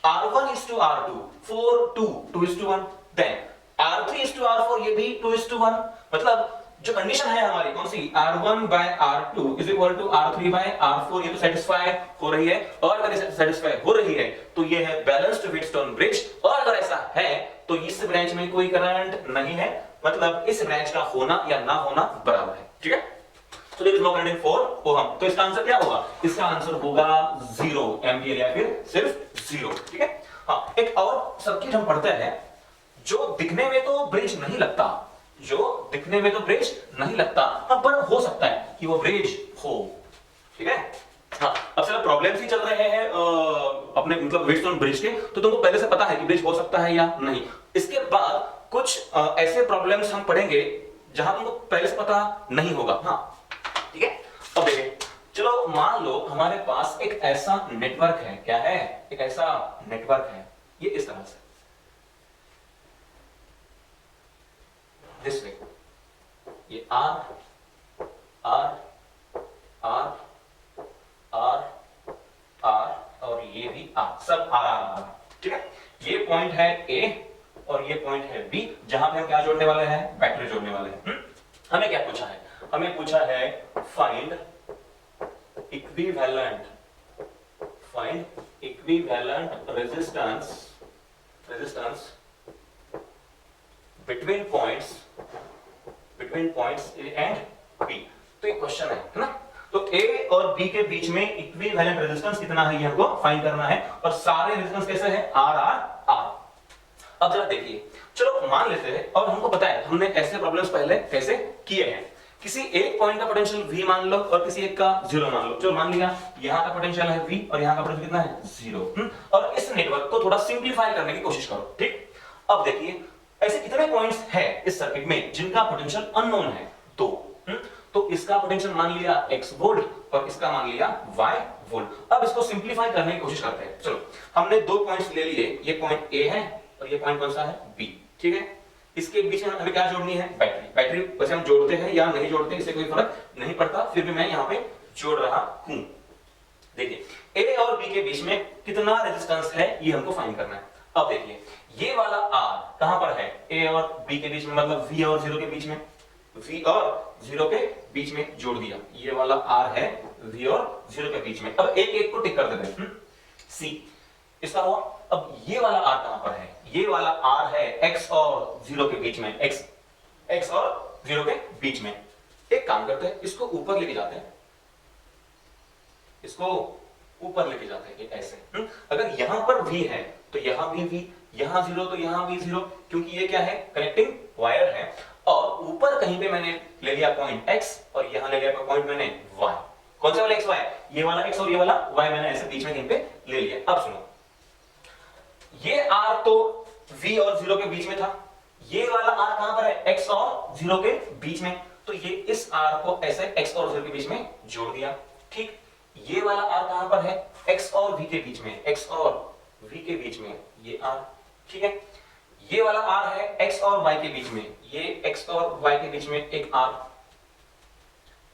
R1 is to R2, 4 2 2 is to 1, then R3 is to R4, ये भी 2 is to 1। मतलब जो कंडीशन है हमारी कौन सी? R1 by R2 is equal to R3 by R4, ये तो सेटिस्फाई हो रही है। और अगर सेटिस्फाई हो रही है तो ये है बैलेंस्ड व्हीटस्टोन ब्रिज। और अगर ऐसा है तो इस ब्रांच में कोई करंट नहीं है, मतलब इस ब्रांच का होना या ना होना बराबर है। ठीक है, तो there is no current in 4 ohm. तो इसका आंसर क्या होगा? इसका आंसर होगा 0 एम्पियर या फिर सिर्फ 0। ठीक है। हां, एक और सर्किट हम पढ़ते हैं जो दिखने में तो ब्रिज नहीं लगता, पर हो सकता है कि वो ब्रिज हो। ठीक है। हाँ, अब चलो प्रॉब्लम्स ही चल रहे हैं अपने मतलब व्हीटस्टोन ब्रिज के, तो तुमको पहले से पता है कि ब्रिज हो सकता है या नहीं। इसके बाद कुछ ऐसे प्रॉब्लम्स हम पढ़ेंगे जहां तुमको पहले से पता नहीं होगा। हाँ, ठीक है। अब देखिए, चलो मान लो हमारे पास एक ऐसा नेटवर्क है। क्या है? एक ऐसा नेटवर्क है, ये इस तरह से, दिस वे, ये R R R R R और ये भी R, सब R। ठीक है। ये पॉइंट है A और ये पॉइंट है B, जहां पे हम क्या जोड़ने वाले हैं? बैटरी जोड़ने वाले हैं। हमें क्या पूछा है? हमें पूछा है find equivalent resistance between points A and B। तो एक क्वेश्चन है ना, तो A और B के बीच में इक्विवेलेंट रेजिस्टेंस कितना है ये हमको फाइंड करना है। और सारे रेजिस्टेंस कैसे हैं? R R R। अब जरा देखिए, चलो मान लेते हैं, और हमको पता है हमने ऐसे प्रॉब्लम्स पहले कैसे किए हैं। किसी एक पॉइंट का पोटेंशियल V मान लो और किसी एक का 0 मान लो। चलो मान लिया यहां का पोटेंशियल है V और यहां का पोटेंशियल कितना है? 0। और इस नेटवर्क को थोड़ा सिंपलीफाई करने की कोशिश करो। ठीक। अब देखिए ऐसे कितने पॉइंट्स हैं इस सर्किट में जिनका पोटेंशियल अननोन है? 2। तो इसका पोटेंशियल मान लिया x वोल्ट और इसका मान लिया y वोल्ट। अब इसको सिंपलीफाई करने की कोशिश करते हैं। चलो हमने 2 पॉइंट्स ले लिए, ये पॉइंट A है और ये पॉइंट कौन सा है? B। ठीक है। इसके बीच में हमें क्या जोड़नी है? बैटरी वैसे हम जोड़ते हैं या नहीं जोड़ते इससे कोई फर्क नहीं पड़ता, फिर भी मैं यहाँ पे जोड़ रहा हूं। देखिए A और B के बीच में कितना रेजिस्टेंस है ये हमको फाइंड करना है। अब देखिए ये वाला R कहां पर है? A और B के बीच में, मतलब V और 0 के बीच में, V और 0 के बीच में जोड़ दिया। ये वाला R है V और 0 के बीच में। अब एक एक को टिक कर देते हैं। C इसका हुआ। अब ये वाला R कहां पर है? ये वाला R है X और 0 के बीच में, X और 0 के बीच में। एक काम करते हैं, इसको ऊपर लेके जाते हैं, इसको ऊपर लेके जाते हैं ऐसे। अगर यहां पर V है तो यहां भी V, यहां 0 तो यहां भी 0, क्योंकि ये क्या है, कनेक्टिंग वायर है। और ऊपर कहीं पे मैंने ले लिया पॉइंट X और यहां ले लिया पॉइंट मैंने Y। कौन सा वाला X Y? ये वाला X और ये वाला Y मैंने ऐसे बीच में कहीं पे ले लिया। अब सुनो, ये R तो V और 0 के बीच में था, ये वाला R कहां पर है, X और 0 के बीच में, तो ये इस R को ऐसे X और 0 के बीच में जोड़ दिया। ठीक, ये वाला R कहां पर है, X और V के बीच में, X और V के बीच में ये R। ठीक है, ये वाला R है X और Y के बीच में, ये X और Y के बीच में एक R।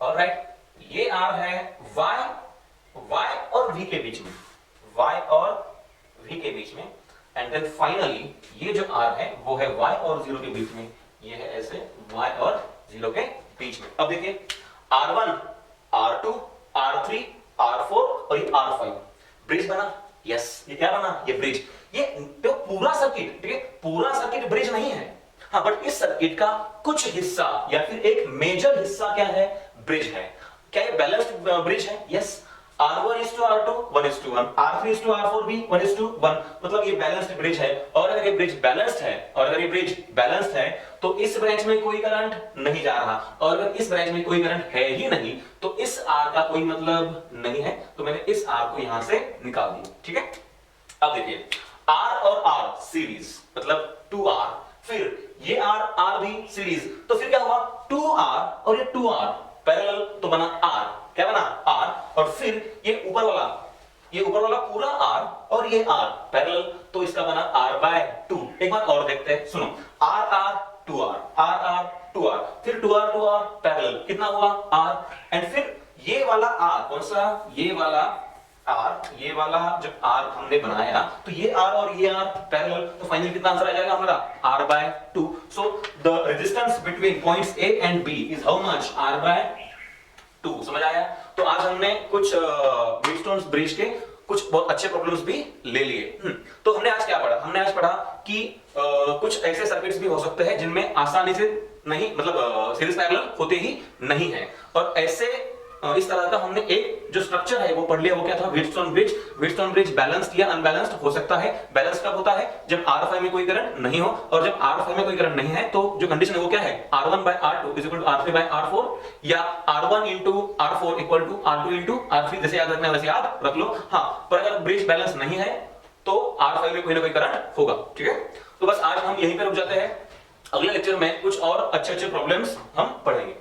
ऑलराइट, ये R है Y और V के बीच में, Y और V के बीच में। एंड देन फाइनली ये जो R है वो है Y और 0 के बीच में, ये है ऐसे Y और 0 के बीच में। अब देखिए R1, R2, R3, R4 और ये R5, ब्रिज बना। यस, ये क्या बना, ये ब्रिज। ये तो पूरा सर्किट, ठीक है, पूरा सर्किट ब्रिज नहीं है, हाँ, बट इस सर्किट का कुछ हिस्सा या फिर एक मेजर हिस्सा क्या है, ब्रिज है। क्या ये बैलेंस्ड ब्रिज है? Yes. R1 is to R2 1 is to 1, R3 is to R4 भी 1 is to 1, मतलब ये बैलेंस्ड ब्रिज है। और अगर ये ब्रिज बैलेंस्ड है, और अगर ये ब्रिज बैलेंस्ड है तो इस ब्रांच में कोई करंट नहीं जा रहा, और अगर इस ब्रांच में कोई करंट है ही नहीं तो इस R का कोई मतलब नहीं है, तो मैंने इस R को यहां से निकाल दिया। ठीक है, अब देखिए R और R सीरीज मतलब 2R, फिर ये R भी सीरीज, तो फिर क्या हुआ, 2R और ये 2R पैरेलल, तो बना R। क्या बना, R। और फिर ये ऊपर वाला पूरा R और ये R पैरेलल, तो इसका बना R/2। एक बात और देखते हैं, सुनो, R 2R, फिर 2R पैरेलल, कितना हुआ R। एंड फिर ये वाला R, कौन सा, ये वाला R, ये वाला जब R हमने बनाया तो ये R और ये R पैरेलल, तो फाइनली कितना आंसर आ जाएगा हमारा, R/2। So the resistance between points A and B is how much, R/2। समझ आया? तो आज हमने कुछ व्हीटस्टोन ब्रिज के कुछ बहुत अच्छे प्रॉब्लम्स भी ले लिए। तो हमने आज क्या पढ़ा, हमने आज पढ़ा कि कुछ ऐसे सर्किट्स भी हो सकते हैं जिनमें आसानी से नहीं, मतलब सीरीज पैरेलल होते ही नहीं है, और ऐसे इस तरह का हमने एक जो स्ट्रक्चर है वो पढ़ लिया। वो क्या था, Wheatstone bridge. Wheatstone bridge balanced या अनबैलेंस्ड हो सकता है। बैलेंस कब होता है, जब R5 में कोई करंट नहीं हो, और जब R5 में कोई करंट नहीं है तो जो कंडीशन है वो क्या है, R1/R2 is equal to R3/R4, या R1 into R4 equal to R2 into R3। जैसे याद रखना है वैसे याद रख लो। हाँ, पर अगर ब्रिज बैलेंस नहीं है तो R5 में कोई ना कोई करंट होगा। ठीक है, तो बस आज हम यहीं पर रुक जाते हैं। अगले लेक्चर में कुछ और अच्छे अच्छे प्रॉब्लम्स हम पढ़ेंगे।